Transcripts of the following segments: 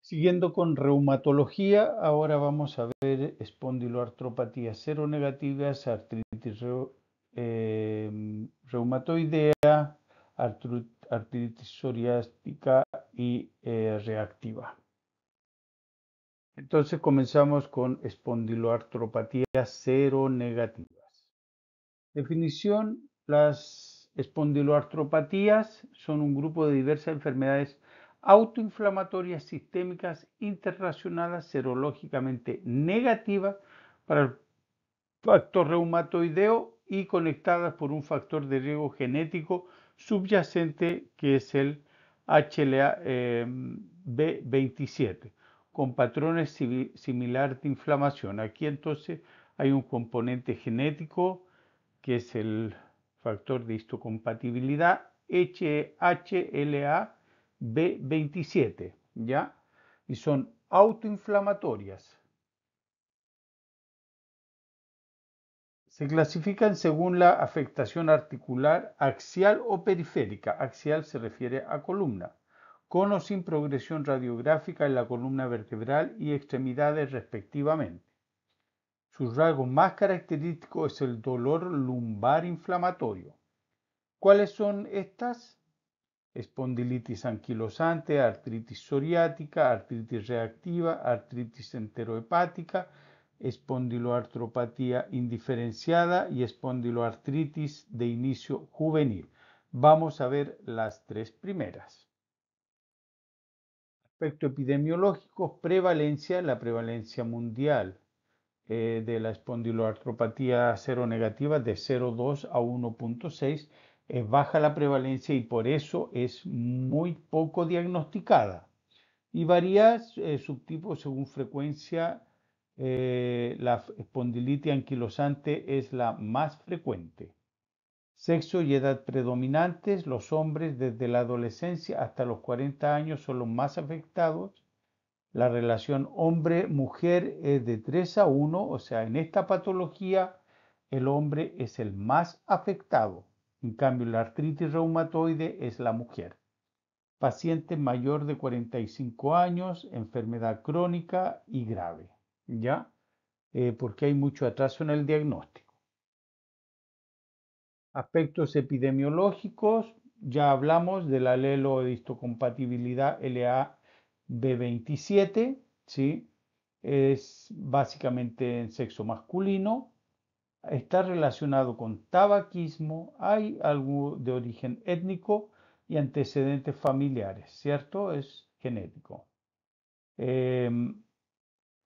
Siguiendo con reumatología, ahora vamos a ver espondiloartropatías seronegativas, artritis reumatoidea, artritis psoriástica y reactiva. Entonces comenzamos con espondiloartropatías seronegativas. Definición: las espondiloartropatías son un grupo de diversas enfermedades autoinflamatorias sistémicas interrelacionadas serológicamente negativas para el factor reumatoideo y conectadas por un factor de riesgo genético subyacente que es el HLA-B27, con patrones similares de inflamación. Aquí entonces hay un componente genético que es el factor de histocompatibilidad HLA-B27, ¿ya? Y son autoinflamatorias. Se clasifican según la afectación articular axial o periférica. Axial se refiere a columna, con o sin progresión radiográfica en la columna vertebral y extremidades respectivamente. Su rasgo más característico es el dolor lumbar inflamatorio. ¿Cuáles son estas? Espondilitis anquilosante, artritis psoriática, artritis reactiva, artritis enterohepática, espondiloartropatía indiferenciada y espondiloartritis de inicio juvenil. Vamos a ver las tres primeras. Aspecto epidemiológico: prevalencia. La prevalencia mundial de la espondiloartropatía seronegativa de 0,2 a 1,6 es baja la prevalencia y por eso es muy poco diagnosticada. Y varía subtipos según frecuencia. La espondilitis anquilosante es la más frecuente. Sexo y edad predominantes: los hombres desde la adolescencia hasta los 40 años son los más afectados. La relación hombre-mujer es de 3 a 1, o sea, en esta patología el hombre es el más afectado. En cambio, la artritis reumatoide es la mujer. Paciente mayor de 45 años, enfermedad crónica y grave, ¿ya? Porque hay mucho atraso en el diagnóstico. Aspectos epidemiológicos: ya hablamos del alelo de histocompatibilidad LA-B27, ¿sí? Es básicamente en sexo masculino, está relacionado con tabaquismo, hay algo de origen étnico y antecedentes familiares, ¿cierto? Es genético.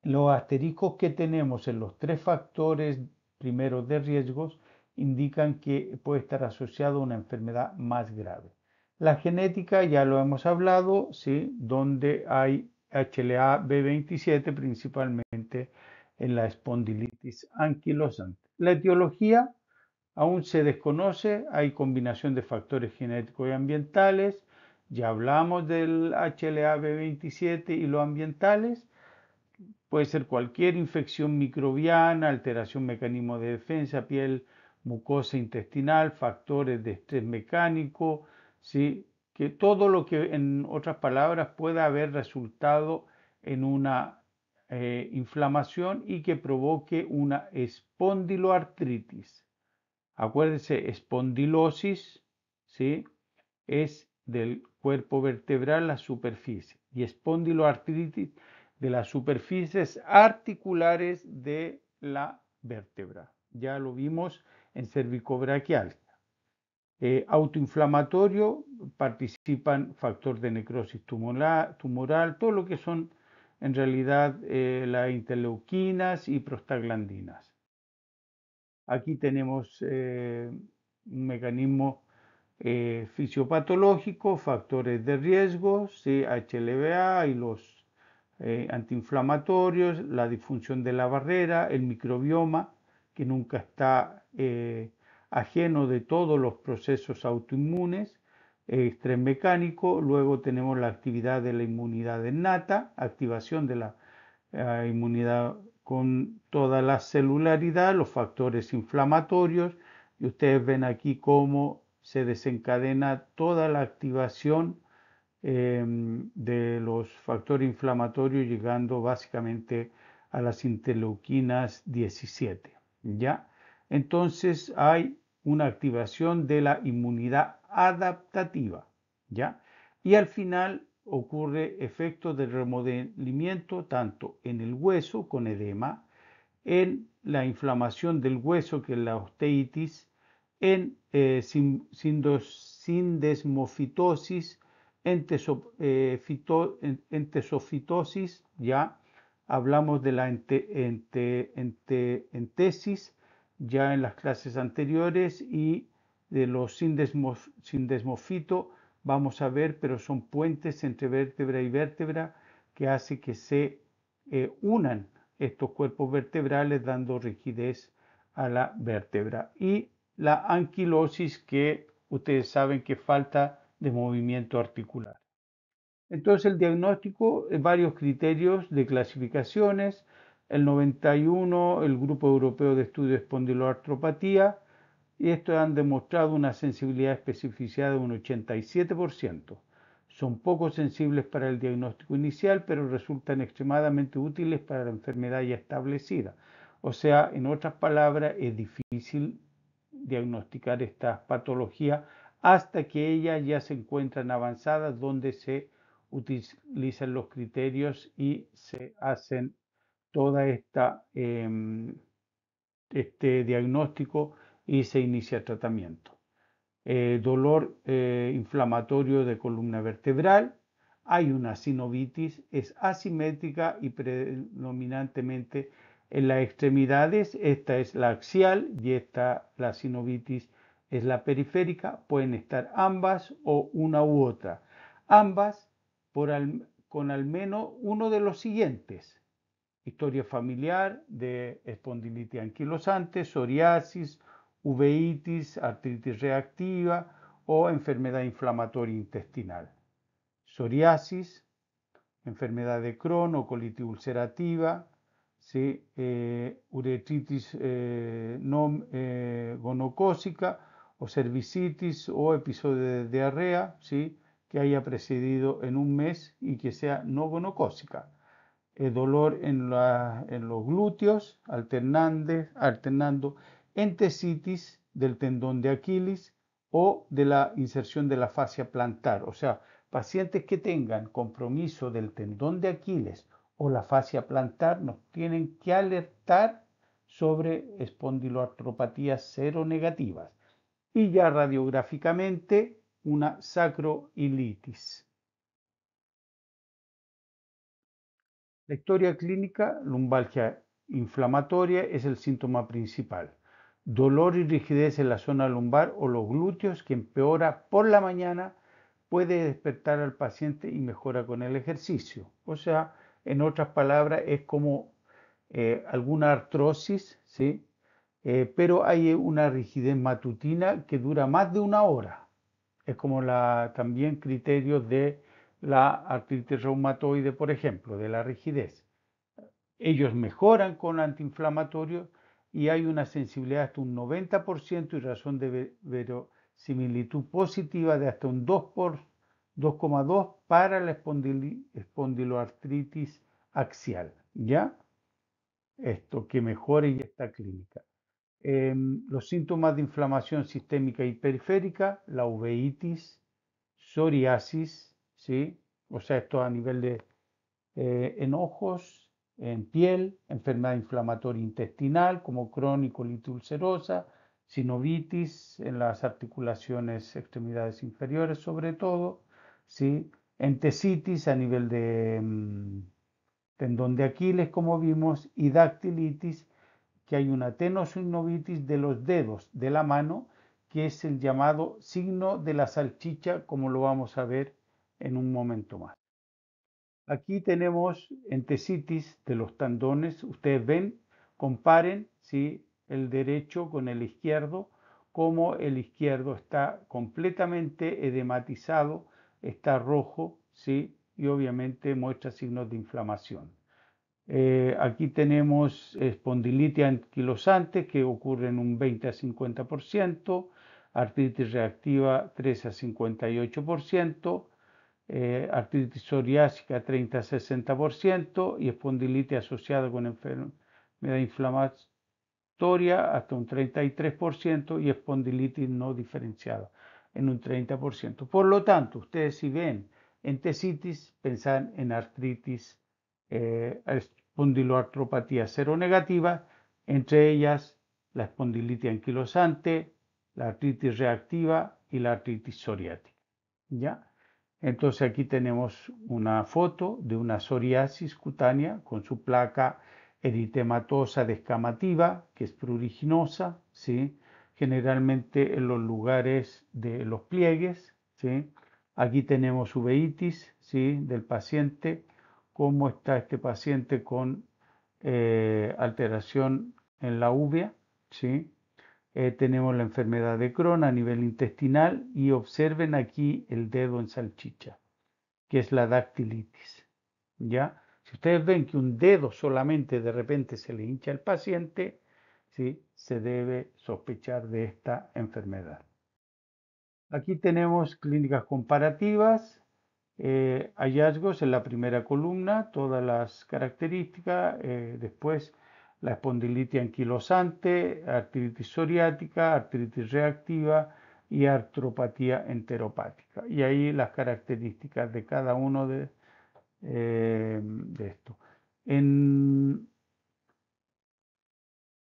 Los asteriscos que tenemos en los tres factores primeros de riesgos indican que puede estar asociado a una enfermedad más grave. La genética ya lo hemos hablado, ¿sí? Donde hay HLA-B27 principalmente en la espondilitis anquilosante. La etiología aún se desconoce, hay combinación de factores genéticos y ambientales. Ya hablamos del HLA-B27 y los ambientales. Puede ser cualquier infección microbiana, alteración mecanismo de defensa, piel, mucosa intestinal, factores de estrés mecánico, ¿sí? Que todo lo que, en otras palabras, pueda haber resultado en una inflamación y que provoque una espondiloartritis. Acuérdense, espondilosis, ¿sí? Es del cuerpo vertebral, la superficie, y espondiloartritis de las superficies articulares de la vértebra. Ya lo vimos en cervicobraquial. Autoinflamatorio: participan factor de necrosis tumoral, todo lo que son en realidad las interleuquinas y prostaglandinas. Aquí tenemos un mecanismo fisiopatológico, factores de riesgo, HLA y los antiinflamatorios, la disfunción de la barrera, el microbioma, que nunca está ajeno de todos los procesos autoinmunes, estrés mecánico. Luego tenemos la actividad de la inmunidad innata, activación de la inmunidad con toda la celularidad, los factores inflamatorios, y ustedes ven aquí cómo se desencadena toda la activación de los factores inflamatorios, llegando básicamente a las interleuquinas 17, ¿ya? Entonces hay una activación de la inmunidad adaptativa, ¿ya? Y al final ocurre efecto de remodelamiento tanto en el hueso con edema, en la inflamación del hueso, que es la osteitis, en sindesmofitosis, entesofitosis, ya hablamos de la entesis ya en las clases anteriores, y de los sindesmofito vamos a ver, pero son puentes entre vértebra y vértebra que hace que se unan estos cuerpos vertebrales dando rigidez a la vértebra. Y la anquilosis, que ustedes saben que falta de movimiento articular. Entonces el diagnóstico, varios criterios de clasificaciones. El 91, el Grupo Europeo de Estudio de Espondiloartropatía, y estos han demostrado una sensibilidad y especificidad de un 87%. Son poco sensibles para el diagnóstico inicial, pero resultan extremadamente útiles para la enfermedad ya establecida. O sea, en otras palabras, es difícil diagnosticar estas patologías hasta que ellas ya se encuentran avanzadas, donde se utilizan los criterios y se hacen toda este diagnóstico y se inicia el tratamiento. Dolor inflamatorio de columna vertebral. Hay una sinovitis, es asimétrica y predominantemente en las extremidades. Esta es la axial y la sinovitis es la periférica. Pueden estar ambas o una u otra. Ambas con al menos uno de los siguientes: historia familiar de espondilitis anquilosante, psoriasis, uveitis, artritis reactiva o enfermedad inflamatoria intestinal. Psoriasis, enfermedad de Crohn o colitis ulcerativa, ¿sí? Uretritis no gonocócica o cervicitis o episodio de diarrea, ¿sí? Que haya precedido en un mes y que sea no gonocócica. Dolor en los glúteos, alternando entesitis del tendón de Aquiles o de la inserción de la fascia plantar. O sea, pacientes que tengan compromiso del tendón de Aquiles o la fascia plantar nos tienen que alertar sobre espondiloartropatías seronegativas. Y ya radiográficamente una sacroilitis. La historia clínica: lumbalgia inflamatoria es el síntoma principal. Dolor y rigidez en la zona lumbar o los glúteos que empeora por la mañana, puede despertar al paciente y mejora con el ejercicio. O sea, en otras palabras, es como alguna artrosis, ¿sí? Pero hay una rigidez matutina que dura más de una hora. Es como también criterios de la artritis reumatoide, por ejemplo, de la rigidez. Ellos mejoran con antiinflamatorios y hay una sensibilidad hasta un 90% y razón de verosimilitud positiva de hasta un 2,2 para la espondiloartritis axial. ¿Ya? Esto que mejore y esta clínica. Los síntomas de inflamación sistémica y periférica: la uveitis, psoriasis, ¿sí? O sea, esto a nivel de en ojos, en piel, enfermedad inflamatoria intestinal como Crohn y colitis ulcerosa, sinovitis en las articulaciones, extremidades inferiores sobre todo, ¿sí? Entesitis a nivel de tendón de Aquiles, como vimos, y dactilitis, que hay una tenosinovitis de los dedos de la mano, que es el llamado signo de la salchicha, como lo vamos a ver en un momento más. Aquí tenemos entesitis de los tendones. Ustedes ven, comparen, ¿sí?, el derecho con el izquierdo, como el izquierdo está completamente edematizado, está rojo, ¿sí?, y obviamente muestra signos de inflamación. Aquí tenemos espondilitis anquilosante, que ocurre en un 20 a 50%, artritis reactiva 3 a 58%, artritis psoriásica 30-60% y espondilitis asociada con enfermedad inflamatoria hasta un 33% y espondilitis no diferenciada en un 30%. Por lo tanto, ustedes si ven entesitis, pensan en artritis, espondiloartropatía seronegativa, entre ellas la espondilitis anquilosante, la artritis reactiva y la artritis psoriática. ¿Ya? Entonces aquí tenemos una foto de una psoriasis cutánea con su placa eritematosa descamativa, que es pruriginosa, ¿sí? Generalmente en los lugares de los pliegues, ¿sí? Aquí tenemos uveitis, ¿sí? Del paciente, cómo está este paciente con alteración en la uvea, ¿sí? Tenemos la enfermedad de Crohn a nivel intestinal y observen aquí el dedo en salchicha, que es la dactilitis. ¿Ya? Si ustedes ven que un dedo solamente de repente se le hincha al paciente, ¿sí? Se debe sospechar de esta enfermedad. Aquí tenemos clínicas comparativas, hallazgos en la primera columna, todas las características, después la espondilitis anquilosante, artritis psoriática, artritis reactiva y artropatía enteropática. Y ahí las características de cada uno de esto. En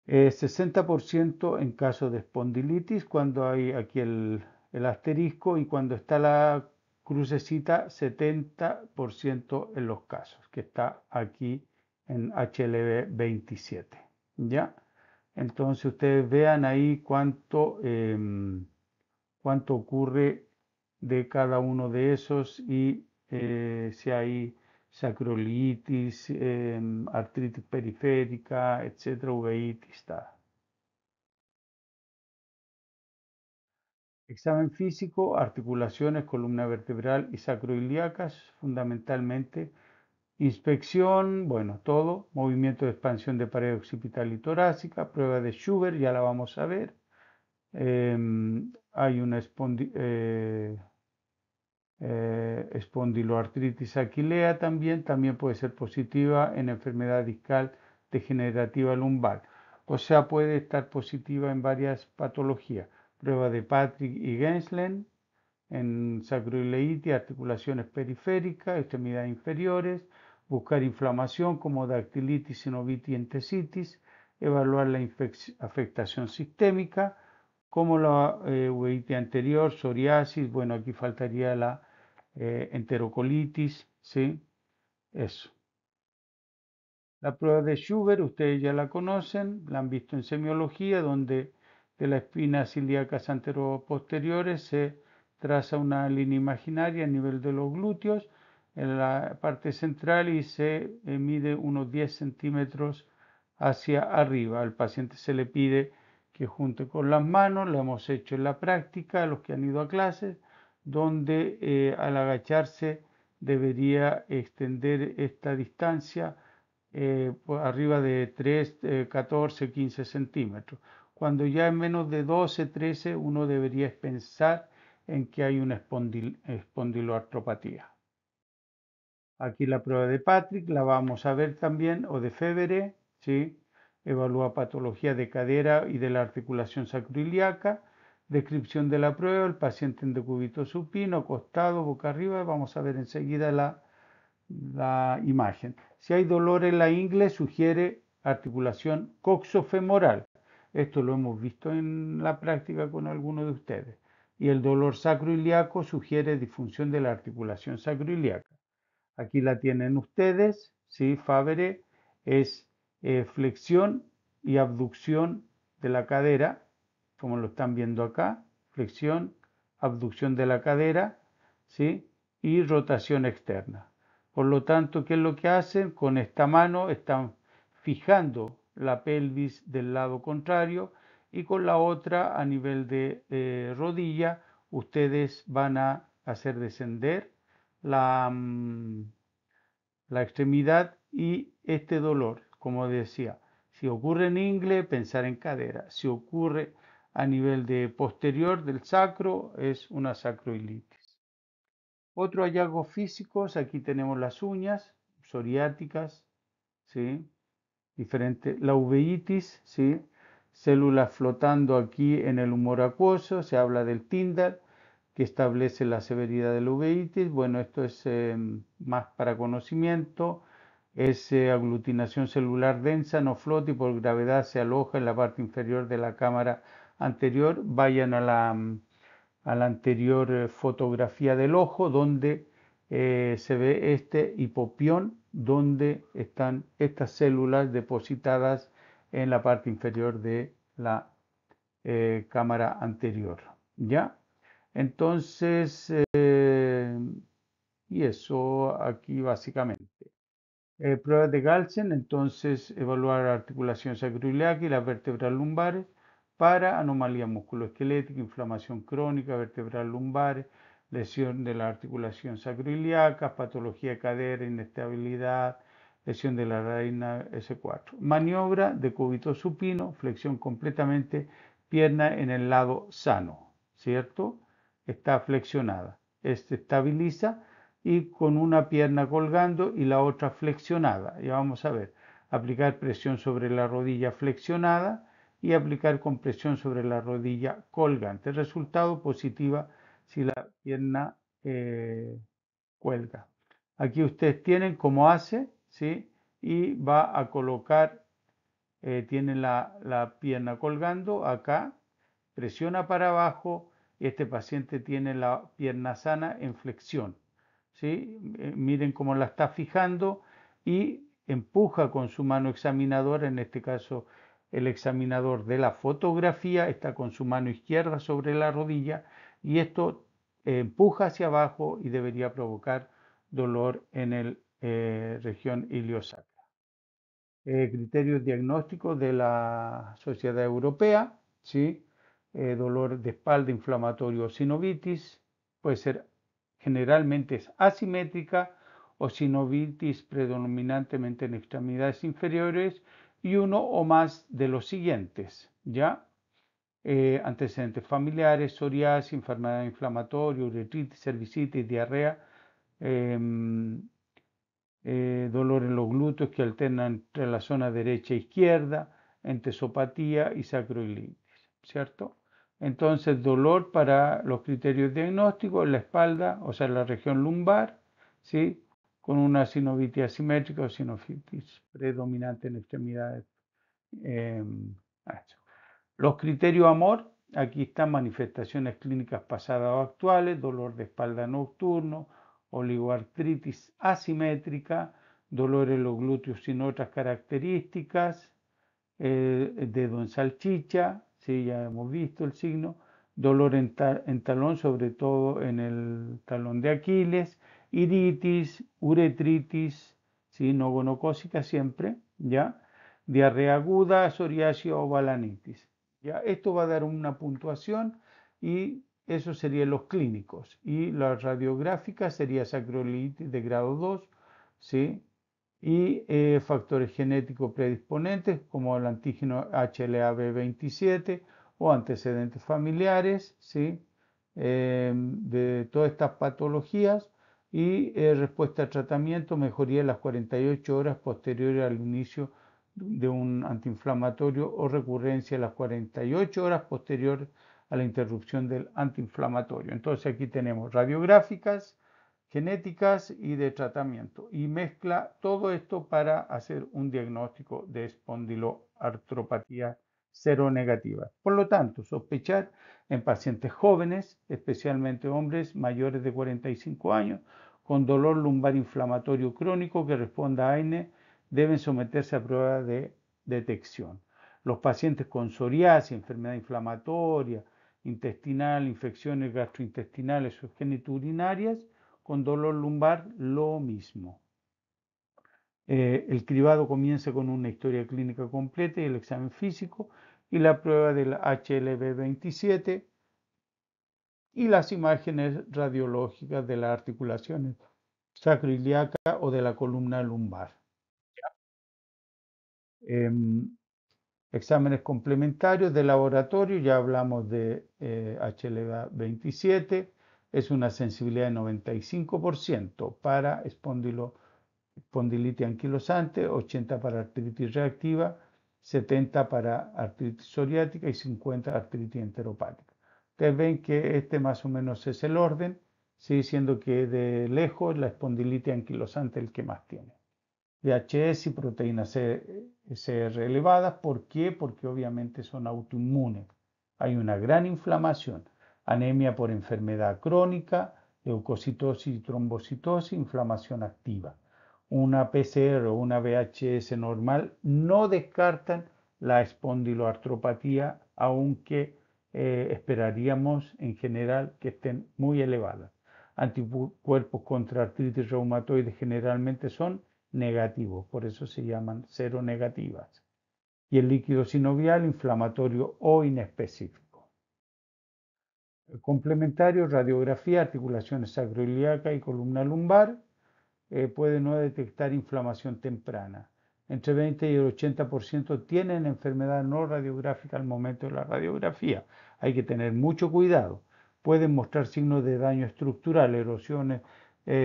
60% en caso de espondilitis, cuando hay aquí el asterisco, y cuando está la crucecita, 70% en los casos, que está aquí en HLB 27. ¿Ya? Entonces ustedes vean ahí cuánto ocurre de cada uno de esos y si hay sacroilitis, artritis periférica, etcétera, uveitis, tal. Examen físico, articulaciones, columna vertebral y sacroiliacas, fundamentalmente. Inspección, bueno, todo. Movimiento de expansión de pared occipital y torácica. Prueba de Schubert, ya la vamos a ver. Hay una espondiloartritis aquilea también puede ser positiva en enfermedad discal degenerativa lumbar. O sea, puede estar positiva en varias patologías. Prueba de Patrick y Genslen en sacroileitis, articulaciones periféricas, extremidades inferiores, buscar inflamación como dactilitis, sinovitis, entesitis, evaluar la afectación sistémica, como la uveitis anterior, psoriasis, bueno, aquí faltaría la enterocolitis, ¿sí? Eso. La prueba de Schubert, ustedes ya la conocen, la han visto en semiología, donde de las espinas ilíacas anteroposteriores se traza una línea imaginaria a nivel de los glúteos en la parte central y se mide unos 10 centímetros hacia arriba. Al paciente se le pide que junte con las manos, lo hemos hecho en la práctica, los que han ido a clases, donde al agacharse debería extender esta distancia arriba de 3, 14, 15 centímetros. Cuando ya es menos de 12, 13, uno debería pensar en que hay una espondiloartropatía. Aquí la prueba de Patrick la vamos a ver también, o de Febere, ¿sí? Evalúa patología de cadera y de la articulación sacroiliaca. Descripción de la prueba, el paciente en decúbito supino, acostado, boca arriba. Vamos a ver enseguida la imagen. Si hay dolor en la ingle, sugiere articulación coxofemoral. Esto lo hemos visto en la práctica con algunos de ustedes. Y el dolor sacroiliaco sugiere disfunción de la articulación sacroiliaca. Aquí la tienen ustedes, ¿sí? Fabere es flexión y abducción de la cadera, como lo están viendo acá, flexión, abducción de la cadera, ¿sí? Y rotación externa. Por lo tanto, ¿qué es lo que hacen? Con esta mano están fijando la pelvis del lado contrario y con la otra a nivel de rodilla ustedes van a hacer descender la la extremidad y este dolor, como decía, si ocurre en ingle, pensar en cadera. Si ocurre a nivel de posterior del sacro, es una sacroilitis. Otros hallazgos físicos, aquí tenemos las uñas psoriáticas, ¿sí? Diferente, la uveitis, ¿sí? Células flotando aquí en el humor acuoso, se habla del Tyndall, que establece la severidad de la uveitis. Bueno, esto es más para conocimiento, es aglutinación celular densa, no flota y por gravedad se aloja en la parte inferior de la cámara anterior. Vayan a la anterior fotografía del ojo, donde se ve este hipopión, donde están estas células depositadas en la parte inferior de la cámara anterior. ¿Ya? Entonces, y eso aquí básicamente. Pruebas de Galsen, entonces evaluar la articulación sacroiliaca y las vértebras lumbares para anomalía musculoesquelética, inflamación crónica, vertebral lumbares, lesión de la articulación sacroiliaca, patología de cadera, inestabilidad, lesión de la reina S4. Maniobra de cúbito supino, flexión completamente, pierna en el lado sano, ¿cierto? Está flexionada. Este estabiliza y con una pierna colgando y la otra flexionada. Y vamos a ver, aplicar presión sobre la rodilla flexionada y aplicar compresión sobre la rodilla colgante. Resultado positiva si la pierna cuelga. Aquí ustedes tienen cómo hace, ¿sí? Y va a colocar, tiene la pierna colgando acá, presiona para abajo y este paciente tiene la pierna sana en flexión. ¿Sí? Miren cómo la está fijando y empuja con su mano examinadora, en este caso el examinador de la fotografía está con su mano izquierda sobre la rodilla y esto empuja hacia abajo y debería provocar dolor en la región iliosacra. Criterios diagnósticos de la Sociedad Europea, ¿sí? Dolor de espalda inflamatorio o sinovitis, puede ser generalmente es asimétrica o sinovitis predominantemente en extremidades inferiores y uno o más de los siguientes, ¿ya? Antecedentes familiares, psoriasis, enfermedad inflamatoria, uretritis, cervicitis, diarrea, eh, dolor en los glúteos que alternan entre la zona derecha e izquierda, entesopatía y sacroiliitis, ¿cierto? Entonces, dolor para los criterios diagnósticos en la espalda, o sea, en la región lumbar, ¿sí? Con una sinovitis asimétrica o sinovitis predominante en extremidades. Eh, los criterios amor, aquí están manifestaciones clínicas pasadas o actuales, dolor de espalda nocturno, oligoartritis asimétrica, dolor en los glúteos sin otras características, dedo en salchicha, sí, ya hemos visto el signo, dolor en talón, sobre todo en el talón de Aquiles, iritis, uretritis, sí, no gonocócica siempre, ¿ya? Diarrea aguda, psoriasis o balanitis. ¿Ya? Esto va a dar una puntuación y eso serían los clínicos. Y la radiográfica sería sacroiliitis de grado 2, ¿sí? Y factores genéticos predisponentes como el antígeno HLA-B27 o antecedentes familiares, ¿sí? De todas estas patologías y respuesta a tratamiento, mejoría en las 48 horas posteriores al inicio de un antiinflamatorio o recurrencia en las 48 horas posteriores a la interrupción del antiinflamatorio. Entonces aquí tenemos radiográficas, genéticas y de tratamiento y mezcla todo esto para hacer un diagnóstico de espondiloartropatía seronegativa. Por lo tanto, sospechar en pacientes jóvenes, especialmente hombres mayores de 45 años, con dolor lumbar inflamatorio crónico que responda a AINE, deben someterse a prueba de detección. Los pacientes con psoriasis, enfermedad inflamatoria, intestinal, infecciones gastrointestinales o genitourinarias, con dolor lumbar, lo mismo. El cribado comienza con una historia clínica completa y el examen físico y la prueba del HLB27 y las imágenes radiológicas de las articulaciones sacroiliaca o de la columna lumbar. Exámenes complementarios de laboratorio, ya hablamos de HLA-27, es una sensibilidad de 95% para espondilitis anquilosante, 80 para artritis reactiva, 70 para artritis psoriática y 50 artritis enteropática. Ustedes ven que este más o menos es el orden, ¿sí? Siendo que de lejos la espondilitis anquilosante es el que más tiene. VHS y proteínas CR elevadas. ¿Por qué? Porque obviamente son autoinmunes. Hay una gran inflamación, anemia por enfermedad crónica, leucocitosis y trombocitosis, inflamación activa. Una PCR o una VHS normal no descartan la espondiloartropatía, aunque esperaríamos en general que estén muy elevadas. Anticuerpos contra artritis reumatoide generalmente son negativos, por eso se llaman seronegativas. Y el líquido sinovial inflamatorio o inespecífico. Complementario, radiografía, articulaciones sacroiliaca y columna lumbar, puede no detectar inflamación temprana. Entre 20 y el 80% tienen enfermedad no radiográfica al momento de la radiografía. Hay que tener mucho cuidado. Pueden mostrar signos de daño estructural, erosiones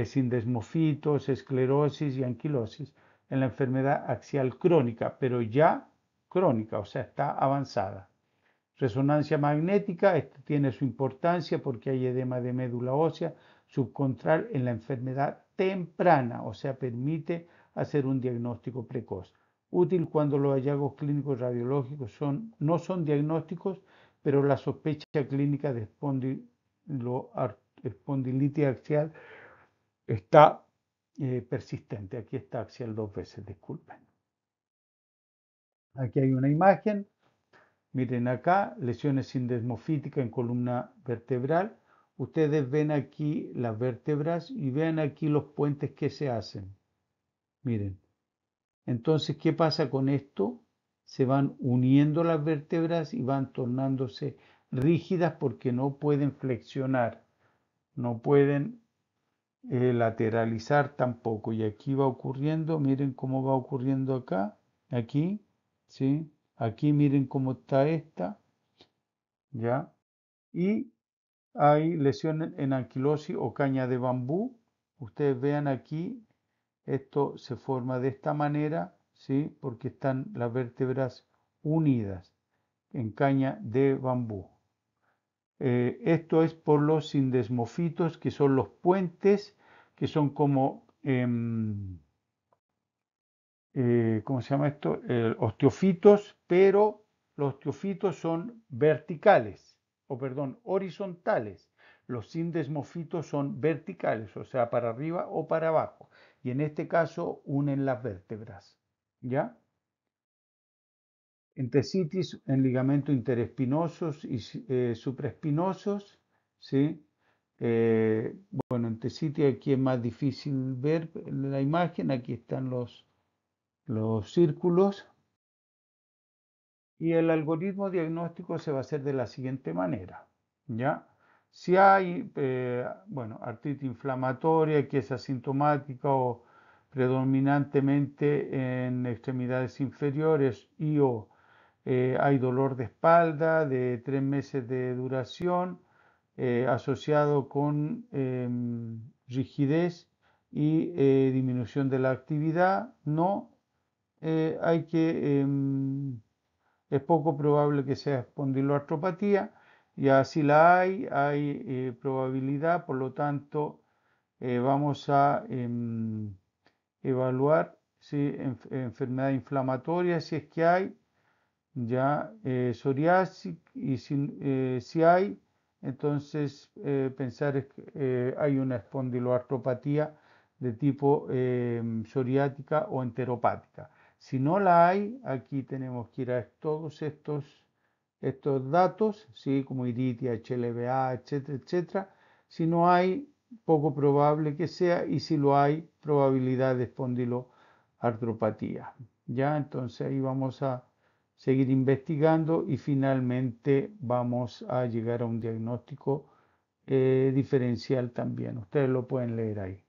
sin desmofitos, esclerosis y anquilosis en la enfermedad axial crónica, pero ya crónica, o sea, está avanzada. Resonancia magnética, esto tiene su importancia porque hay edema de médula ósea subcontral en la enfermedad temprana, o sea, permite hacer un diagnóstico precoz. Útil cuando los hallazgos clínicos radiológicos no son diagnósticos, pero la sospecha clínica de espondilitis axial está persistente. Aquí está axial 2 veces, disculpen. Aquí hay una imagen. Miren acá, lesiones sindesmofíticas en columna vertebral. Ustedes ven aquí las vértebras y vean aquí los puentes que se hacen. Miren. Entonces, ¿qué pasa con esto? Se van uniendo las vértebras y van tornándose rígidas porque no pueden flexionar, no pueden lateralizar tampoco. Y aquí va ocurriendo, miren cómo va ocurriendo acá, aquí, ¿sí? Aquí miren cómo está esta, ¿ya? Y hay lesiones en anquilosis o caña de bambú. Ustedes vean aquí, esto se forma de esta manera, ¿sí? Porque están las vértebras unidas en caña de bambú. Esto es por los sindesmofitos, que son los puentes, que son como, ¿cómo se llama esto? Osteofitos, pero los osteofitos son verticales, o perdón, horizontales. Los sindesmofitos son verticales, o sea, para arriba o para abajo. Y en este caso unen las vértebras, ¿ya? Entesitis en ligamentos interespinosos y supraespinosos, ¿sí? Bueno, entesitis aquí es más difícil ver en la imagen, aquí están los círculos, y el algoritmo diagnóstico se va a hacer de la siguiente manera, ¿ya? Si hay, bueno, artritis inflamatoria que es asintomática o predominantemente en extremidades inferiores y o hay dolor de espalda de 3 meses de duración asociado con rigidez y disminución de la actividad, no hay que es poco probable que sea espondiloartropatía, y así la hay probabilidad, por lo tanto vamos a evaluar si enfermedad inflamatoria, si es que hay, ya psoriasis, y si hay, entonces pensar es que hay una espondiloartropatía de tipo psoriática o enteropática. Si no la hay, aquí tenemos que ir a todos estos datos, ¿sí? Como iritia, HLVA, etcétera, etcétera. Si no hay, poco probable que sea, y si lo hay, probabilidad de espondiloartropatía. Ya, entonces ahí vamos a seguir investigando y finalmente vamos a llegar a un diagnóstico diferencial también. Ustedes lo pueden leer ahí.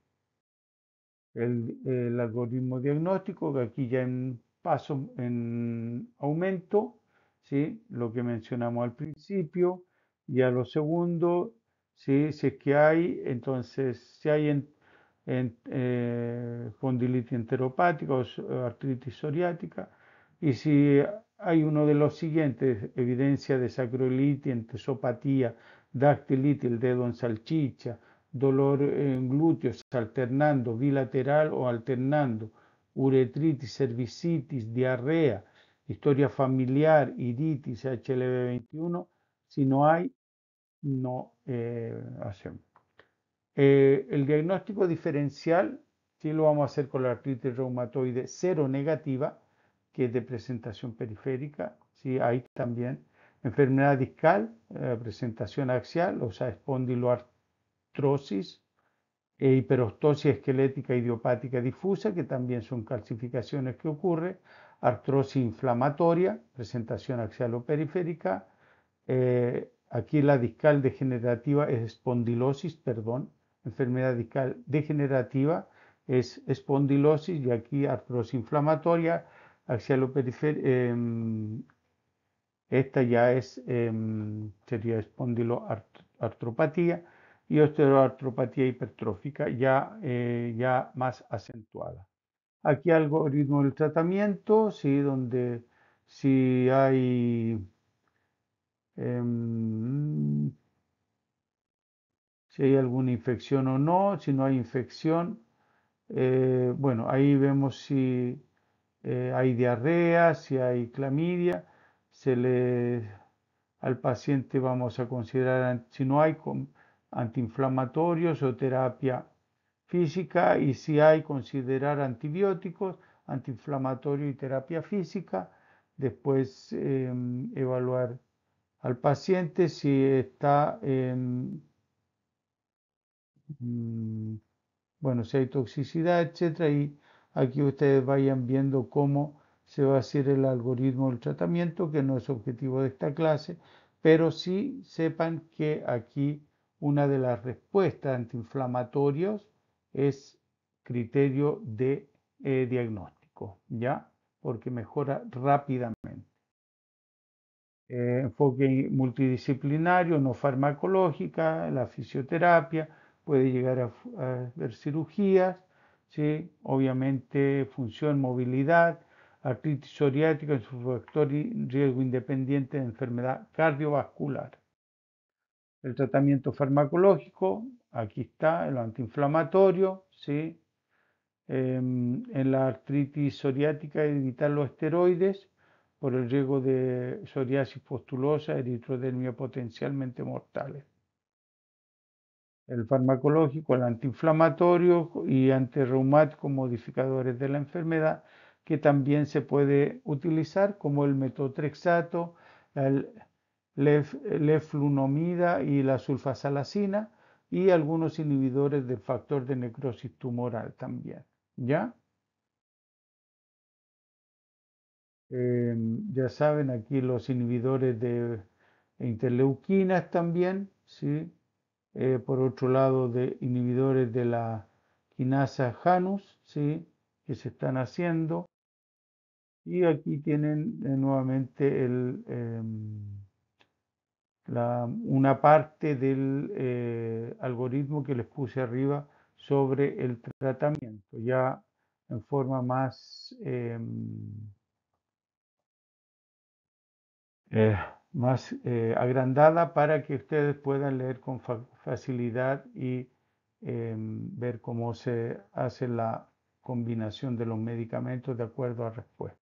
El algoritmo diagnóstico, que aquí ya en paso, en aumento, ¿sí? Lo que mencionamos al principio, y a lo segundo ¿sí? Si es que hay, entonces, si hay espondilitis enteropática o artritis psoriática, y si hay uno de los siguientes, evidencia de sacroiliitis, entesopatía, dactilitis, el dedo en salchicha, dolor en glúteos alternando, bilateral o alternando, uretritis, cervicitis, diarrea, historia familiar, iritis, HLV-21, si no hay, no hacemos. El diagnóstico diferencial sí lo vamos a hacer con la artritis reumatoide cero negativa, que es de presentación periférica, sí, hay también. Enfermedad discal, presentación axial, o sea, espondiloartrosis, hiperostosis esquelética idiopática difusa, que también son calcificaciones que ocurren, artrosis inflamatoria, presentación axial o periférica. Aquí la discal degenerativa es espondilosis, perdón, enfermedad discal degenerativa es espondilosis y aquí artrosis inflamatoria, axialoperiférica, esta ya es, sería espondiloartropatía y osteoartropatía hipertrófica ya más acentuada. Aquí algoritmo del tratamiento, ¿sí? Donde si hay, em, si hay alguna infección o no, si no hay infección, bueno, ahí vemos si hay diarrea, si hay clamidia, se le, al paciente vamos a considerar, si no hay, antiinflamatorios o terapia física, y si hay, considerar antibióticos, antiinflamatorio y terapia física. Después evaluar al paciente si está mm, bueno, si hay toxicidad, etcétera, y aquí ustedes vayan viendo cómo se va a hacer el algoritmo del tratamiento, que no es objetivo de esta clase, pero sí sepan que aquí una de las respuestas antiinflamatorios es criterio de diagnóstico, ¿ya? Porque mejora rápidamente. Enfoque multidisciplinario, no farmacológica, la fisioterapia, puede llegar a ver cirugías, ¿sí? Obviamente función, movilidad, artritis psoriática en su factor y riesgo independiente de enfermedad cardiovascular. El tratamiento farmacológico, aquí está, el antiinflamatorio, ¿sí? En la artritis psoriática, evitar los esteroides por el riesgo de psoriasis pustulosa, eritrodermia potencialmente mortales. El farmacológico, el antiinflamatorio y antirreumático, modificadores de la enfermedad, que también se puede utilizar como el metotrexato, el leflunomida y la sulfasalacina, y algunos inhibidores del factor de necrosis tumoral también. ¿Ya? Ya saben, aquí los inhibidores de interleuquinas también, ¿sí? Por otro lado, de inhibidores de la quinasa Janus, ¿sí? Que se están haciendo. Y aquí tienen nuevamente una parte del algoritmo que les puse arriba sobre el tratamiento, ya en forma eh, más agrandada para que ustedes puedan leer con facilidad y ver cómo se hace la combinación de los medicamentos de acuerdo a respuesta.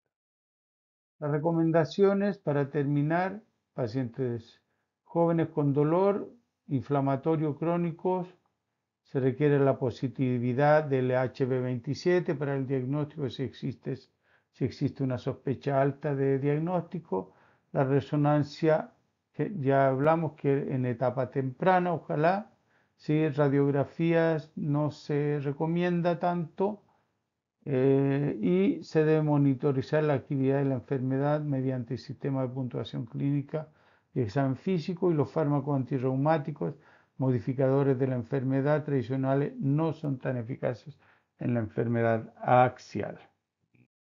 Las recomendaciones para terminar: pacientes jóvenes con dolor inflamatorio crónicos, se requiere la positividad del HB27 para el diagnóstico si existe una sospecha alta de diagnóstico. La resonancia, que ya hablamos que en etapa temprana, ojalá. Si radiografías no se recomienda tanto, y se debe monitorizar la actividad de la enfermedad mediante el sistema de puntuación clínica y examen físico, y los fármacos antirreumáticos modificadores de la enfermedad tradicionales no son tan eficaces en la enfermedad axial.